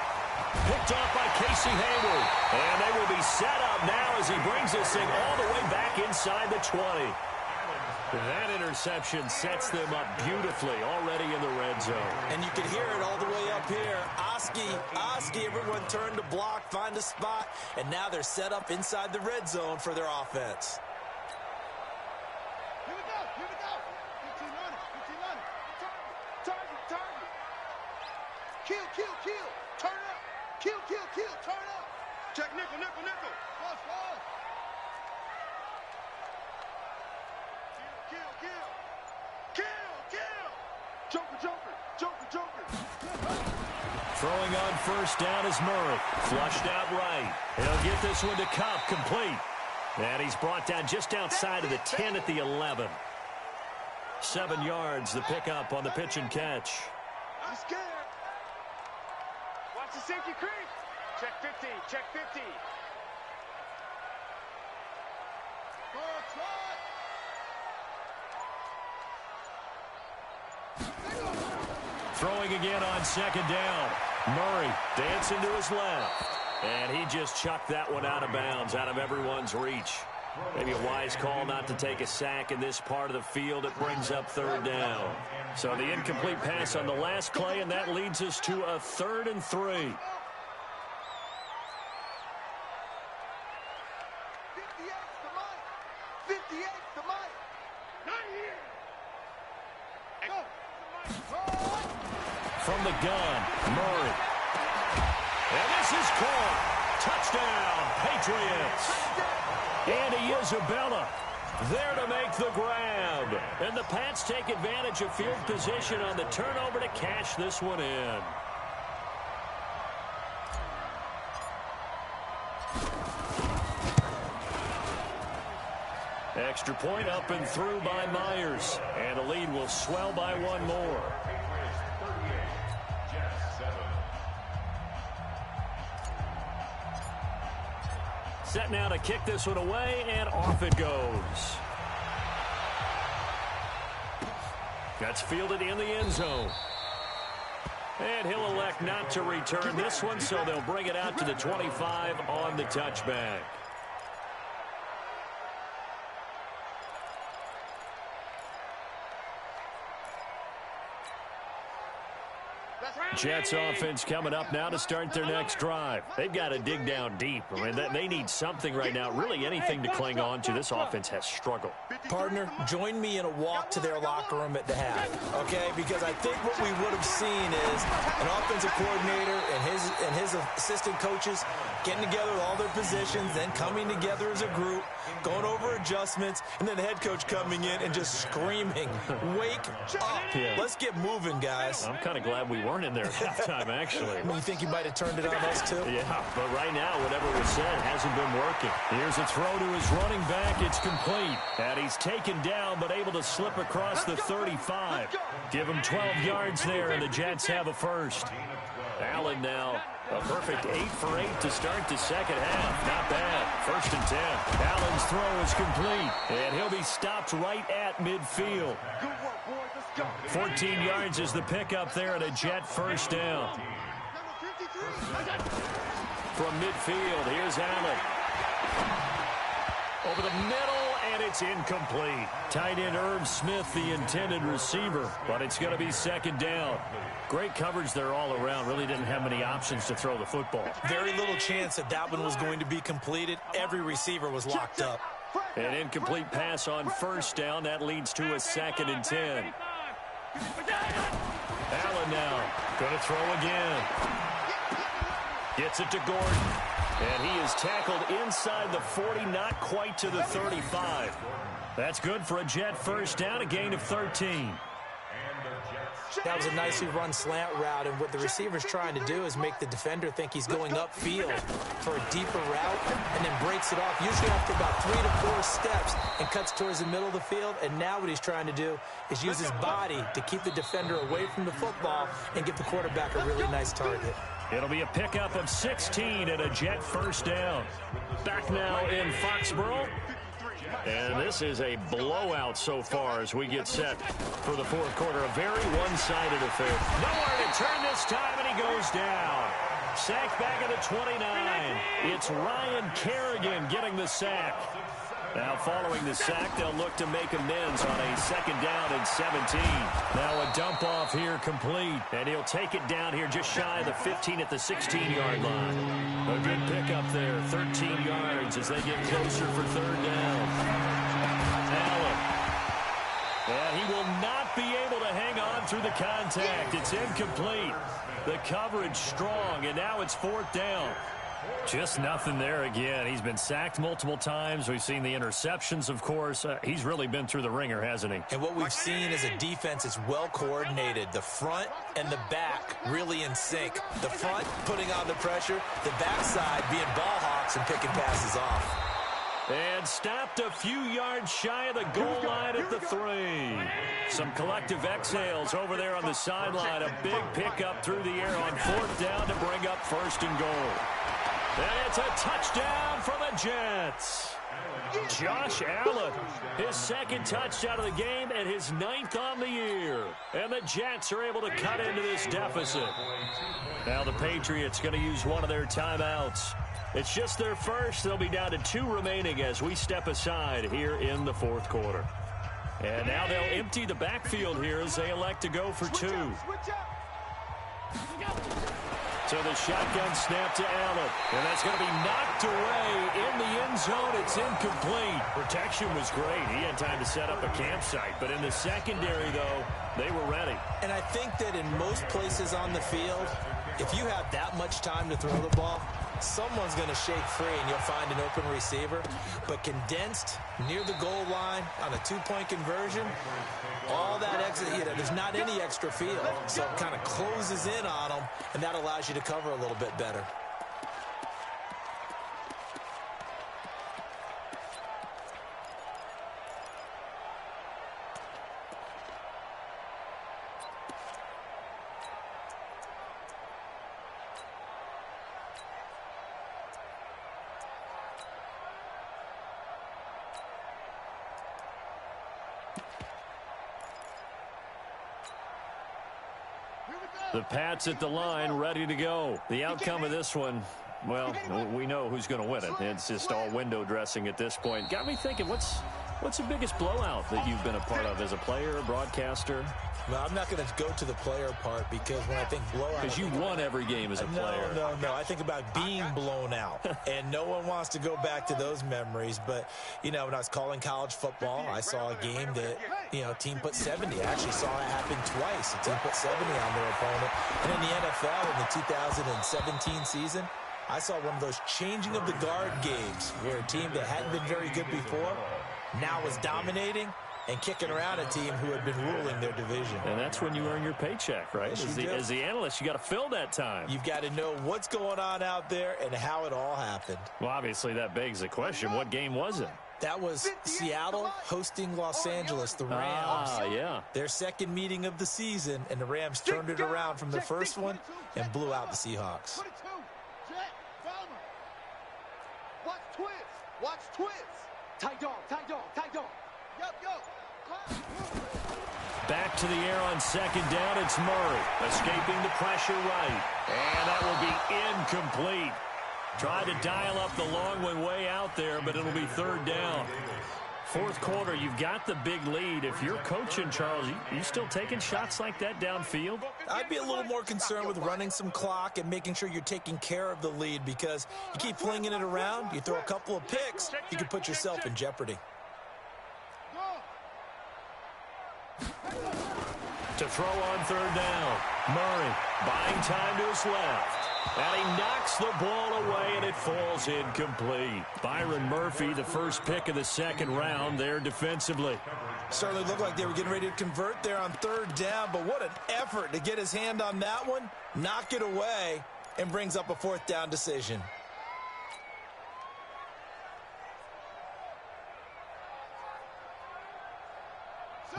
Picked off by Casey Hayward. And they will be set up now as he brings this thing all the way back inside the 20. That interception sets them up beautifully already in the red zone. And you can hear it all the way up here. Oski, everyone turned to block, find a spot, and now they're set up inside the red zone for their offense. Here we go. 15 on it. Target. Kill. Turn up. Kill. Turn up. Check nickel. Flush. Kill. Joker. Throwing on 1st down is Murray. Flushed out right. He'll get this one to Kupp, complete. And he's brought down just outside of the 10 at the 11. 7 yards, the pickup on the pitch and catch. I'm scared. Watch the safety creep. Check 50. Check 50. Throwing again on second down. Murray dancing to his left. And he just chucked that one out of bounds, out of everyone's reach. Maybe a wise call not to take a sack in this part of the field. It brings up third down. So the incomplete pass on the last play, and that leads us to a 3rd and 3. 58 the mic. Not here. From the gun, Murray. And this is caught. Touchdown, Patriots. Andy Isabella there to make the grab. And the Pats take advantage of field position on the turnover to cash this one in. Extra point up and through by Myers. And the lead will swell by one more. Set now to kick this one away, and off it goes. That's fielded in the end zone. And he'll elect not to return this one, so they'll bring it out to the 25 on the touchback. Jets offense coming up now to start their next drive. They've got to dig down deep. I mean, they need something right now, really anything to cling on to. This offense has struggled. Partner, join me in a walk to their locker room at the half, okay? Because I think what we would have seen is an offensive coordinator and his assistant coaches getting together with all their positions, then coming together as a group, going over adjustments, and then the head coach coming in and just screaming, wake up. Yeah. Let's get moving, guys. I'm kind of glad we weren't in there at halftime, actually. I mean, you think you might have turned it on us, too? Yeah, but right now, whatever was said hasn't been working. Here's a throw to his running back. It's complete. And he's taken down, but able to slip across the 35. Give him 12 yards there, and the Jets have a first. Allen now. A perfect 8 for 8 to start the second half. Not bad. 1st and 10. Allen's throw is complete. And he'll be stopped right at midfield. 14 yards is the pickup there, and a Jet first down. From midfield, here's Allen. Over the middle, and it's incomplete. Tight end Irv Smith, the intended receiver, but it's going to be second down. Great coverage there all around. Really didn't have many options to throw the football. Very little chance that one was going to be completed. Every receiver was locked up. An incomplete pass on first down. That leads to a 2nd and 10. Allen now going to throw again. Gets it to Gordon. And he is tackled inside the 40, not quite to the 35. That's good for a Jet first down, a gain of 13. That was a nicely run slant route, and what the receiver's trying to do is make the defender think he's going upfield for a deeper route and then breaks it off, usually after about 3 to 4 steps, and cuts towards the middle of the field. And now what he's trying to do is use his body to keep the defender away from the football and give the quarterback a really nice target. It'll be a pickup of 16 and a Jet first down. Back now in Foxborough. And this is a blowout so far as we get set for the fourth quarter. A very one-sided affair. Nowhere to turn this time, and he goes down. Sack back at the 29. It's Ryan Kerrigan getting the sack. Now following the sack, they'll look to make amends on a 2nd down and 17. Now a dump off here complete. And he'll take it down here just shy of the 15 at the 16-yard line. A good pickup there, 13 yards as they get closer for 3rd down. Allen. And he will not be able to hang on through the contact. It's incomplete. The coverage strong, and now it's 4th down. Just nothing there again. He's been sacked multiple times. We've seen the interceptions, of course. He's really been through the ringer, hasn't he? And what we've seen is a defense that's well coordinated. The front and the back really in sync. The front putting on the pressure, the backside being ball hawks and picking passes off. And stopped a few yards shy of the goal line at the 3. Some collective exhales over there on the sideline. A big pickup through the air on 4th down to bring up 1st and goal. And it's a touchdown for the Jets. Josh Allen, his 2nd touchdown of the game and his 9th on the year. And the Jets are able to cut into this deficit. Now the Patriots going to use one of their timeouts. It's just their first. They'll be down to 2 remaining as we step aside here in the 4th quarter. And now they'll empty the backfield here as they elect to go for 2. So the shotgun snap to Allen. And that's going to be knocked away in the end zone. It's incomplete. Protection was great. He had time to set up a campsite. But in the secondary, though, they were ready. And I think that in most places on the field, if you have that much time to throw the ball, someone's going to shake free and you'll find an open receiver. But condensed near the goal line on a 2-point conversion, all that exit, there's not any extra field. So it kind of closes in on them, and that allows you to cover a little bit better. The Pats at the line, ready to go. The outcome of this one, well, we know who's going to win it. It's just all window dressing at this point. Got me thinking, what's the biggest blowout that you've been a part of as a player, broadcaster? Well, I'm not going to go to the player part because when I think blowout... Because you won every game as a player. No. I think about being blown out. And no one wants to go back to those memories. But, when I was calling college football, I saw a game that, a team put 70. I actually saw it happen twice. A team put 70 on their opponent. And in the NFL, in the 2017 season, I saw one of those changing of the guard games where a team that hadn't been very good before now was dominating and kicking around a team who had been ruling their division. And that's when you earn your paycheck, right? As the analyst, you got to fill that time. You've got to know what's going on out there and how it all happened. Well, obviously that begs the question, what game was it? That was Seattle hosting Los Angeles, the Rams. Yeah. Their second meeting of the season, and the Rams turned it around from their first one and blew out the Seahawks. Watch twist. Tight dog. Back to the air on 2nd down. It's Murray escaping the pressure right. And that will be incomplete. Tried to dial up the long one way out there, but it'll be 3rd down. 4th quarter, you've got the big lead. If you're coaching, Charles, you still taking shots like that downfield? I'd be a little more concerned with running some clock and making sure you're taking care of the lead because you keep flinging it around, you throw a couple of picks, you can put yourself in jeopardy. To throw on 3rd down. Murray buying time to his left. And he knocks the ball away, and it falls incomplete. Byron Murphy, the first pick of the 2nd round there defensively. Certainly looked like they were getting ready to convert there on 3rd down, but what an effort to get his hand on that one, knock it away, and brings up a 4th down decision.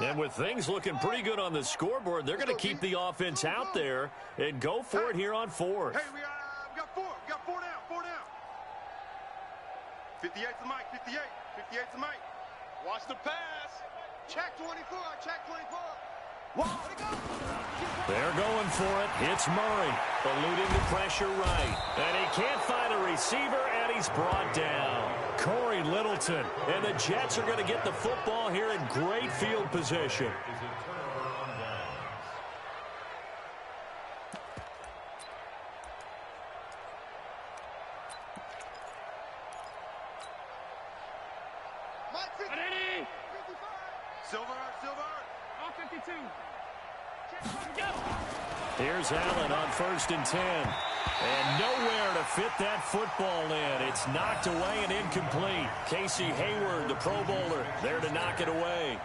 And with things looking pretty good on the scoreboard, they're going to keep the offense out there and go for it here on 4th. Hey, we got 4. We got 4 down. 58 to Mike. 58 to Mike. Watch the pass. Check 24. Wow, it goes. They're going for it. It's Murray eluding the pressure right. And he can't find a receiver, and he's brought down. Corey Littleton. And the Jets are going to get the football here in great field position. Silver. All 52. Here's Allen on 1st and 10. And nowhere to fit that football in. It's knocked away and incomplete. Casey Hayward, the Pro Bowler, there to knock it away.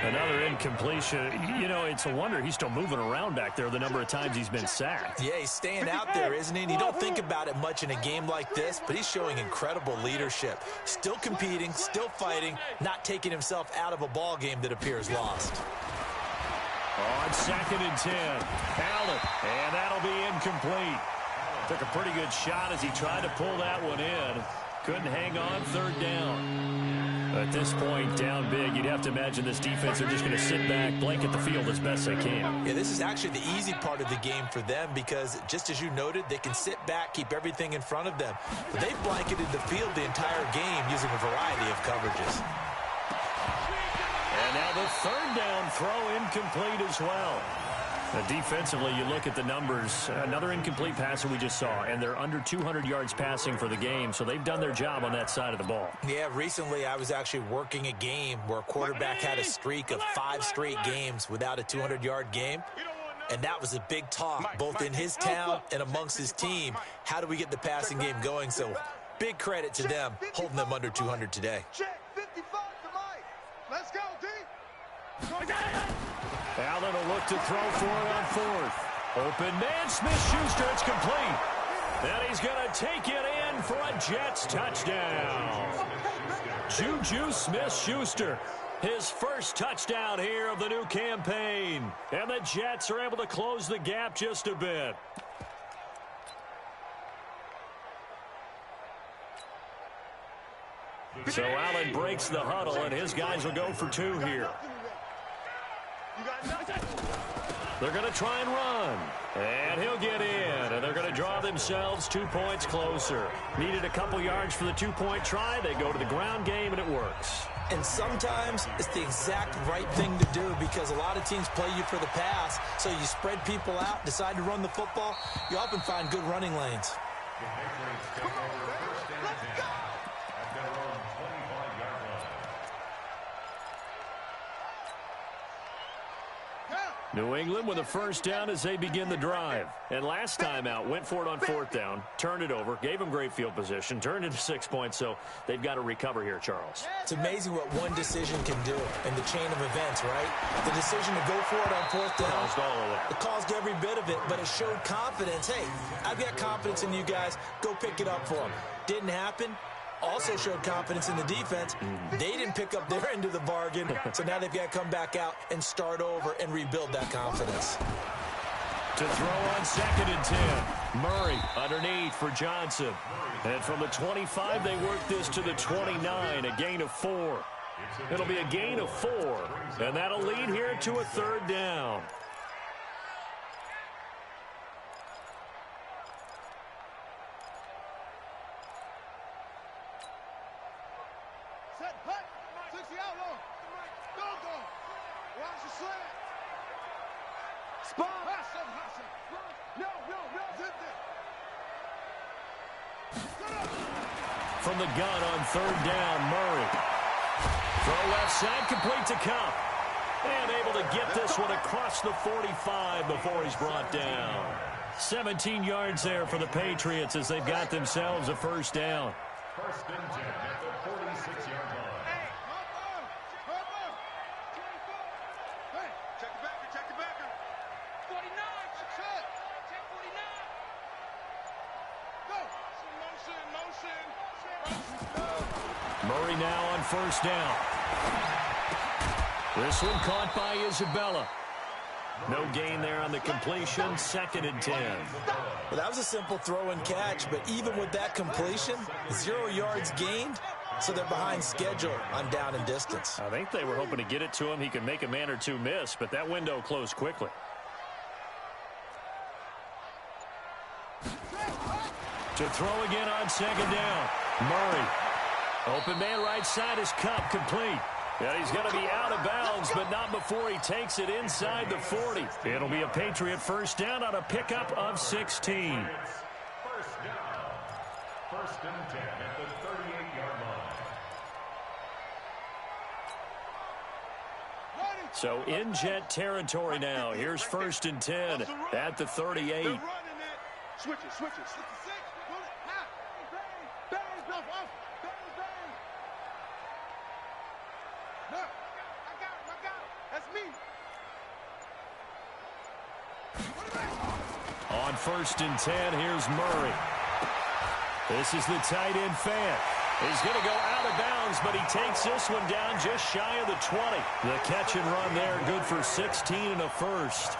Another incompletion. You know, it's a wonder he's still moving around back there the number of times he's been sacked. Yeah, he's staying out there, isn't he? And you don't think about it much in a game like this, but he's showing incredible leadership. Still competing, still fighting, not taking himself out of a ball game that appears lost. On 2nd and 10. Allen, and that'll be incomplete. Took a pretty good shot as he tried to pull that one in. Couldn't hang on 3rd down. At this point, down big, you'd have to imagine this defense are just going to sit back, blanket the field as best they can. Yeah, this is actually the easy part of the game for them because, just as you noted, they can sit back, keep everything in front of them. But they've blanketed the field the entire game using a variety of coverages. And now the 3rd down throw incomplete as well. Defensively, you look at the numbers. Another incomplete pass that we just saw, and they're under 200 yards passing for the game, so they've done their job on that side of the ball. Yeah, recently I was actually working a game where a quarterback had a streak of 5 straight games without a 200-yard game, and that was a big talk, both in his town and amongst his team. How do we get the passing game going? So big credit to them, holding them under 200 today. Check 55 to Mike. Let's go, D. Allen will look to throw for it on 4th. Open man, Smith-Schuster, it's complete. And he's going to take it in for a Jets touchdown. Juju Smith-Schuster, his first touchdown here of the new campaign. And the Jets are able to close the gap just a bit. So Allen breaks the huddle, and his guys will go for 2 here. They're going to try and run. And he'll get in. And they're going to draw themselves 2 points closer. Needed a couple yards for the 2-point try. They go to the ground game, and it works. And sometimes it's the exact right thing to do because a lot of teams play you for the pass. So you spread people out, decide to run the football. You often find good running lanes. New England with a first down as they begin the drive. And last time out, went for it on 4th down, turned it over, gave them great field position, turned into 6 points, so they've got to recover here, Charles. It's amazing what one decision can do in the chain of events, right? The decision to go for it on 4th down. Caused all of that. It caused every bit of it, but it showed confidence. Hey, I've got confidence in you guys. Go pick it up for them. Didn't happen. Also showed confidence in the defense. They didn't pick up their end of the bargain, so now they've got to come back out and start over and rebuild that confidence. To throw on 2nd and 10. Murray underneath for Johnson. And from the 25, they work this to the 29, a gain of 4. It'll be a gain of 4, and that'll lead here to a 3rd down. From the gun on 3rd down, Murray. Throw left side, complete to Kupp. And able to get this one across the 45 before he's brought down. 17 yards there for the Patriots as they've got themselves a first down. 1st and 10 at the 46-yard line. Check the backer, check the backer. 49. Check 49. Go. Motion. Murray now on 1st down. This one caught by Isabella. No gain there on the completion. 2nd and 10. Well, that was a simple throw and catch, but even with that completion, 0 yards gained, so they're behind schedule on down and distance. I think they were hoping to get it to him. He could make a man or two miss, but that window closed quickly. To throw again on 2nd down. Murray. Open man right side is Kupp, complete. Yeah, he's going to be out of bounds, but not before he takes it inside the 40. It'll be a Patriot first down on a pickup of 16. First down. 1st and 10 at the 38-yard line. So in Jet territory now. Here's 1st and 10 at the 38. They're running it. Switch it, switch it. 66. Pull it. Half. Bang. Bang. Off. Bang. Bang. No. I got it. me. On 1st and 10, here's Murray. This is the tight end Fant. He's going to go out of bounds, but he takes this one down just shy of the 20. The catch and run there, good for 16 and a first.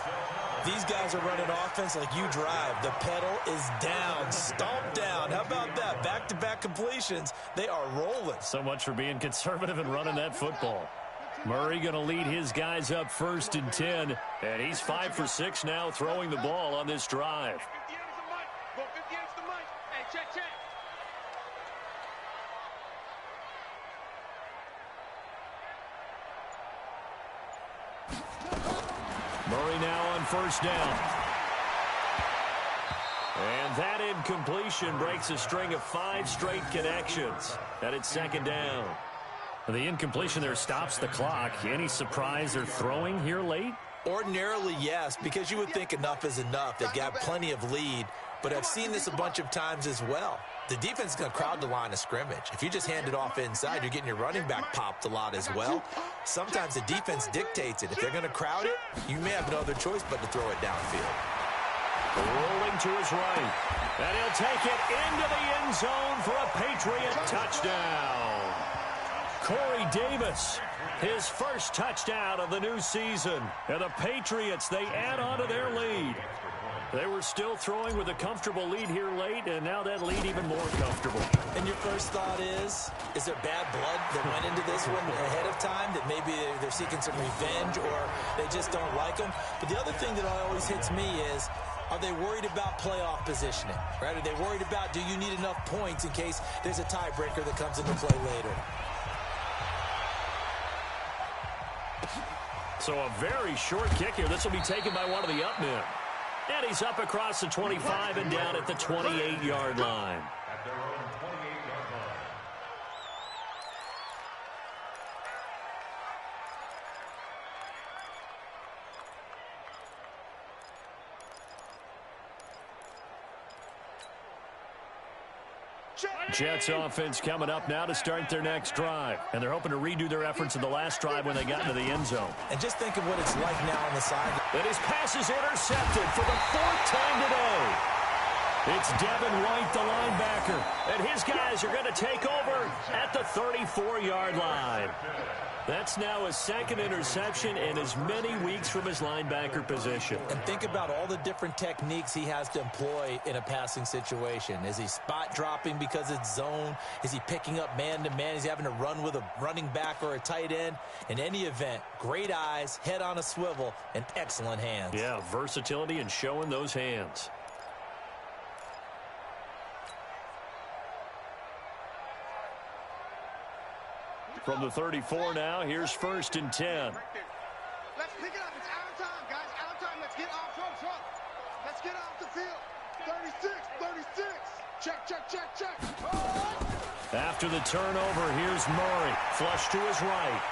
These guys are running offense like you drive. The pedal is down, stomp down. How about that? Back-to-back completions. They are rolling. So much for being conservative and running that football. Murray going to lead his guys up 1st and 10, and he's 5 for 6 now throwing the ball on this drive. 58 is the mic. Go 58 is the mic. Hey, check. Murray now on 1st down. And that incompletion breaks a string of 5 straight connections. And it's 2nd down. The incompletion there stops the clock. Any surprise they're throwing here late? Ordinarily, yes, because you would think enough is enough. They've got plenty of lead, but I've seen this a bunch of times as well. The defense is going to crowd the line of scrimmage. If you just hand it off inside, you're getting your running back popped a lot as well. Sometimes the defense dictates it. If they're going to crowd it, you may have no other choice but to throw it downfield. Rolling to his right. And he'll take it into the end zone for a Patriot touchdown. Corey Davis, his first touchdown of the new season. And the Patriots, they add on to their lead. They were still throwing with a comfortable lead here late, and now that lead even more comfortable. And your first thought is there bad blood that went into this one ahead of time, that maybe they're seeking some revenge or they just don't like them? But the other thing that always hits me is, are they worried about playoff positioning? Right? Are they worried about, do you need enough points in case there's a tiebreaker that comes into play later? So a very short kick here. This will be taken by one of the up men. And he's up across the 25 and down at the 28-yard line. At their own 28-yard line. Jets offense coming up now to start their next drive. And they're hoping to redo their efforts in the last drive when they got into the end zone. And just think of what it's like now on the side. And his pass is intercepted for the 4th time today. It's Devin White, the linebacker. And his guys are going to take over at the 34-yard line. That's now his 2nd interception in as many weeks from his linebacker position. And think about all the different techniques he has to employ in a passing situation. Is he spot dropping because it's zone? Is he picking up man-to-man? Is he having to run with a running back or a tight end? In any event, great eyes, head on a swivel, and excellent hands. Yeah, versatility and showing those hands. From the 34 now, here's 1st and 10. Let's pick it up. It's out of time, guys. Out of time. Let's get off truck. Let's get off the field. 36. Check. After the turnover, here's Murray. Flush to his right.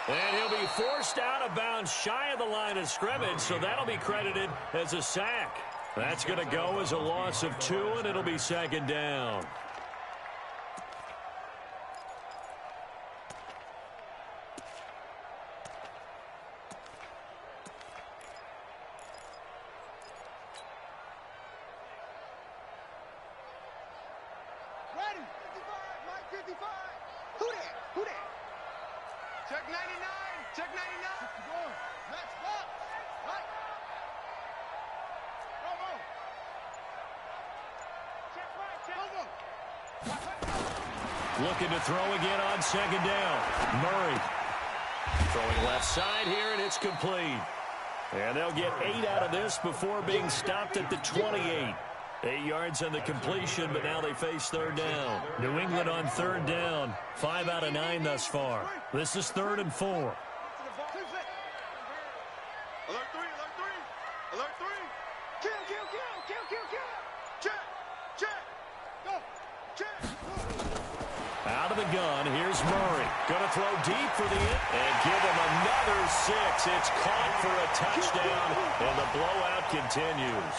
And he'll be forced out of bounds shy of the line of scrimmage, so that'll be credited as a sack. That's going to go as a loss of 2, and it'll be 2nd down. Ready. 55. Mike 55. Who that? Check 99. Check 99. Match box. Right. Go. Check right. Go. Looking to throw again on 2nd down. Murray throwing left side here, and it's complete. And they'll get 8 out of this before being stopped at the 28. 8 yards on the completion, but now they face 3rd down. New England on 3rd down. 5 out of 9 thus far. This is 3rd and 4. Alert 3. Kill. Check. Go. Check. Out of the gun, here's Murray. Going to throw deep for the end and give him another 6. It's caught for a touchdown, and the blowout continues.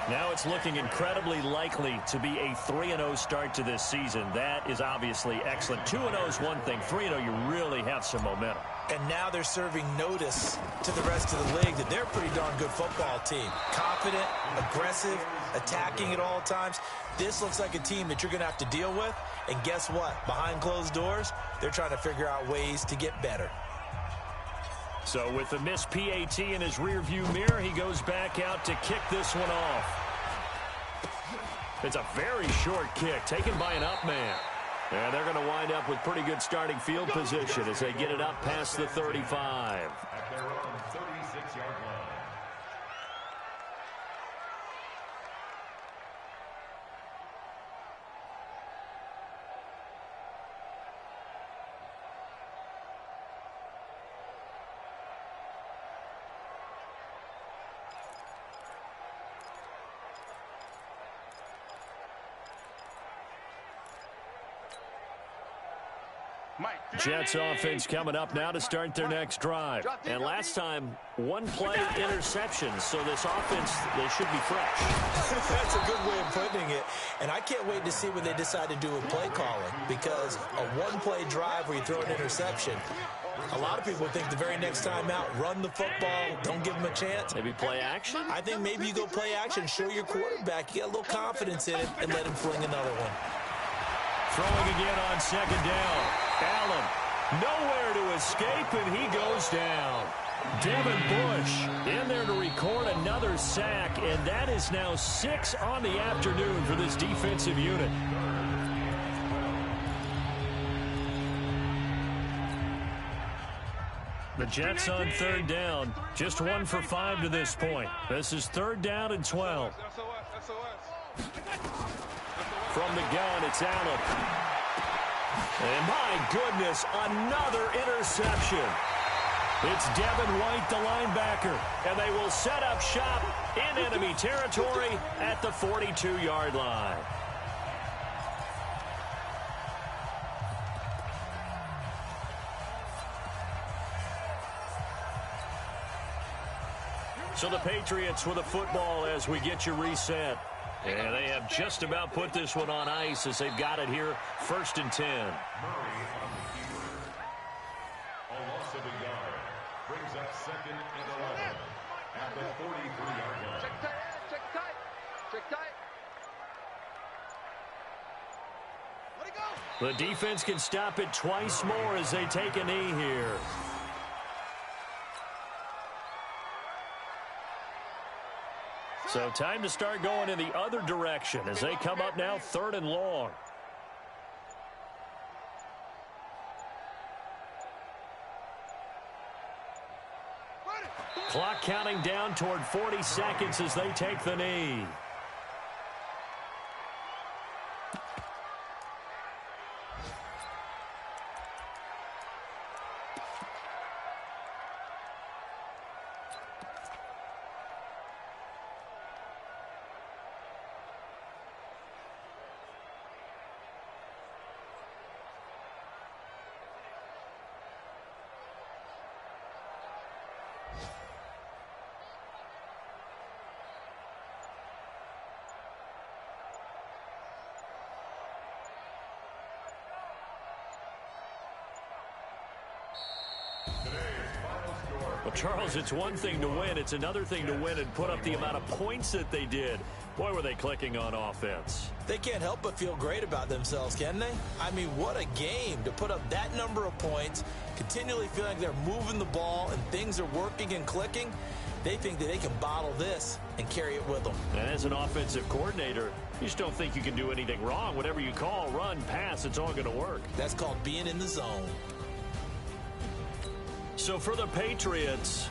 Now it's looking incredibly likely to be a 3-0 start to this season. That is obviously excellent. 2-0 is one thing. 3-0, you really have some momentum. And now they're serving notice to the rest of the league that they're a pretty darn good football team. Confident, aggressive, attacking at all times. This looks like a team that you're going to have to deal with. And guess what? Behind closed doors, they're trying to figure out ways to get better. So with the missed PAT in his rearview mirror, he goes back out to kick this one off. It's a very short kick taken by an up man. And they're going to wind up with pretty good starting field position as they get it up past the 35. At their own 36-yard line. Jets offense coming up now to start their next drive. And last time, one play interception. So this offense, they should be fresh. That's a good way of putting it. And I can't wait to see what they decide to do with play calling. Because a one-play drive where you throw an interception, a lot of people think the very next time out, run the football, don't give them a chance. Maybe play action? I think maybe you go play action, show your quarterback, you get a little confidence in it, and let him fling another one. Throwing again on second down. Allen, nowhere to escape, and he goes down. Devin Bush in there to record another sack, and that is now 6 on the afternoon for this defensive unit. The Jets on third down, just 1 for 5 to this point. This is 3rd down and 12. From the gun, it's Allen. And my goodness, another interception. It's Devin White, the linebacker, and they will set up shop in enemy territory at the 42-yard line. So the Patriots with a football as we get you reset. And they have just about put this one on ice as they've got it here, 1st and 10. Murray on the keeper. A loss of a yard. Brings up 2nd and 11. At the 43-yard line. Check tight, check tight, check tight. Let it go. The defense can stop it twice more as they take a knee here. So time to start going in the other direction as they come up now 3rd and long. Clock counting down toward 40 seconds as they take the knee. Well, Charles, it's one thing to win. It's another thing to win and put up the amount of points that they did. Boy, were they clicking on offense. They can't help but feel great about themselves, can they? I mean, what a game to put up that number of points, continually feel like they're moving the ball and things are working and clicking. They think that they can bottle this and carry it with them. And as an offensive coordinator, you just don't think you can do anything wrong. Whatever you call, run, pass, it's all going to work. That's called being in the zone. So for the Patriots,